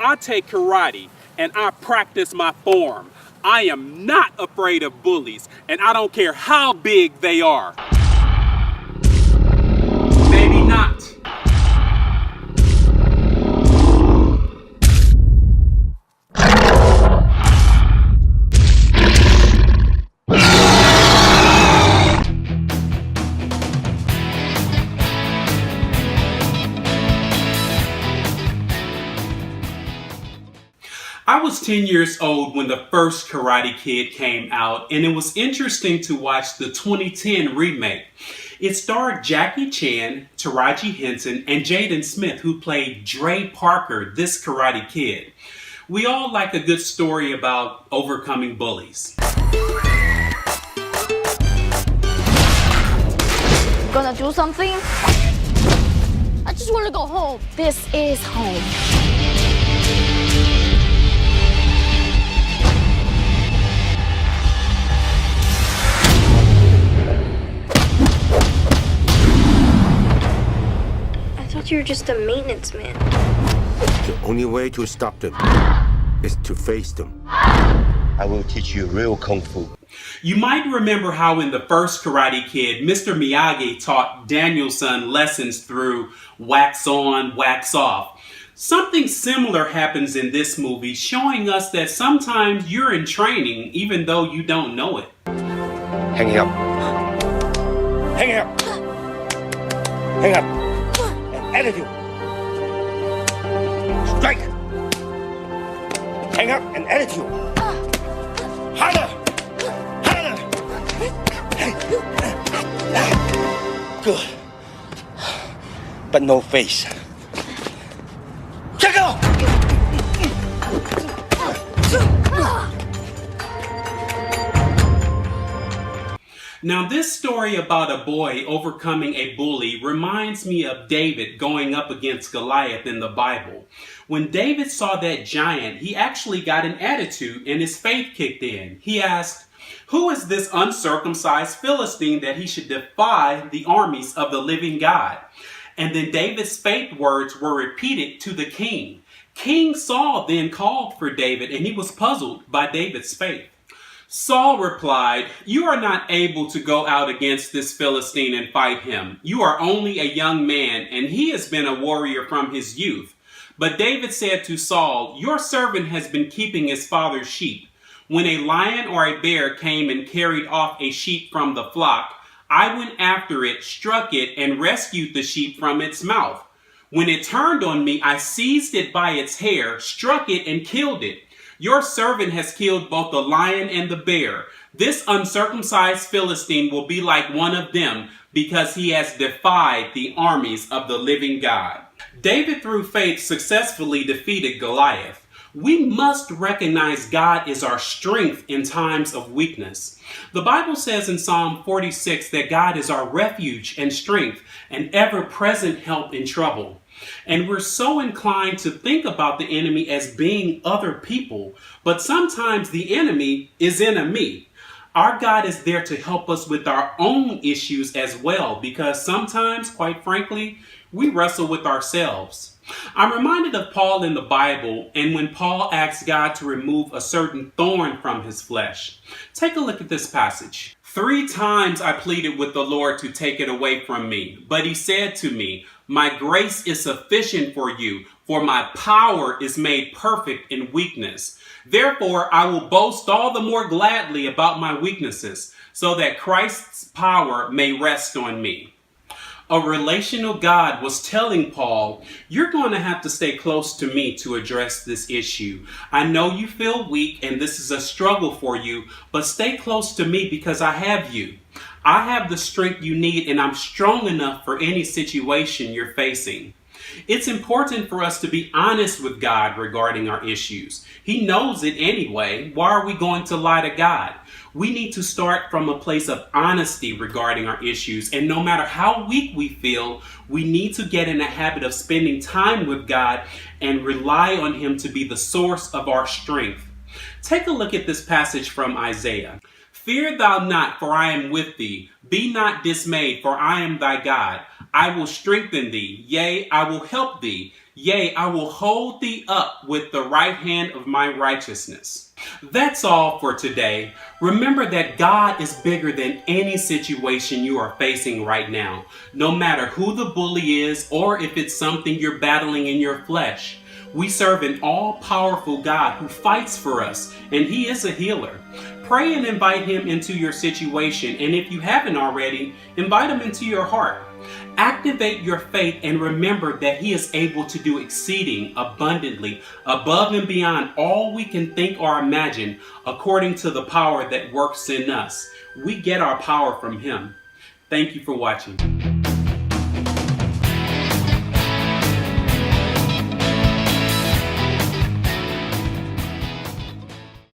I take karate and I practice my form. I am not afraid of bullies, and I don't care how big they are. Maybe not. I was 10 years old when the first Karate Kid came out, and it was interesting to watch the 2010 remake. It starred Jackie Chan, Taraji Henson, and Jaden Smith, who played Dre Parker, this Karate Kid. We all like a good story about overcoming bullies. Gonna do something? I just want to go home. This is home. I thought you were just a maintenance man. The only way to stop them is to face them. I will teach you real Kung Fu. You might remember how in the first Karate Kid, Mr. Miyagi taught Daniel-san lessons through wax on, wax off. Something similar happens in this movie, showing us that sometimes you're in training even though you don't know it. Hang it up. Hang it up. Hang up. And attitude. Strike. Hang up and attitude. Harder. Harder. Good. But no face. Check out. Now, this story about a boy overcoming a bully reminds me of David going up against Goliath in the Bible. When David saw that giant, he actually got an attitude and his faith kicked in. He asked, "Who is this uncircumcised Philistine that he should defy the armies of the living God?" And then David's faith words were repeated to the king. King Saul then called for David, and he was puzzled by David's faith. Saul replied, "You are not able to go out against this Philistine and fight him. You are only a young man, and he has been a warrior from his youth." But David said to Saul, "Your servant has been keeping his father's sheep. When a lion or a bear came and carried off a sheep from the flock, I went after it, struck it, and rescued the sheep from its mouth. When it turned on me, I seized it by its hair, struck it, and killed it. Your servant has killed both the lion and the bear. This uncircumcised Philistine will be like one of them because he has defied the armies of the living God." David, through faith, successfully defeated Goliath. We must recognize God is our strength in times of weakness. The Bible says in Psalm 46 that God is our refuge and strength and ever-present help in trouble. And we're so inclined to think about the enemy as being other people, but sometimes the enemy is in a me. Our God is there to help us with our own issues as well, because sometimes, quite frankly, we wrestle with ourselves. I'm reminded of Paul in the Bible, and when Paul asked God to remove a certain thorn from his flesh. Take a look at this passage. 3 times I pleaded with the Lord to take it away from me, but he said to me, "My grace is sufficient for you, for my power is made perfect in weakness. Therefore, I will boast all the more gladly about my weaknesses, so that Christ's power may rest on me." A relational God was telling Paul, "You're going to have to stay close to me to address this issue. I know you feel weak and this is a struggle for you, but stay close to me because I have you. I have the strength you need, and I'm strong enough for any situation you're facing." It's important for us to be honest with God regarding our issues. He knows it anyway. Why are we going to lie to God? We need to start from a place of honesty regarding our issues. And no matter how weak we feel, we need to get in a habit of spending time with God and rely on Him to be the source of our strength. Take a look at this passage from Isaiah. "Fear thou not, for I am with thee. Be not dismayed, for I am thy God. I will strengthen thee. Yea, I will help thee. Yea, I will hold thee up with the right hand of my righteousness. That's all for today. Remember that God is bigger than any situation you are facing right now, no matter who the bully is or if it's something you're battling in your flesh. We serve an all-powerful God who fights for us, and He is a healer. Pray and invite Him into your situation, and if you haven't already, invite Him into your heart. Activate your faith and remember that He is able to do exceeding abundantly, above and beyond all we can think or imagine, according to the power that works in us. We get our power from Him. Thank you for watching.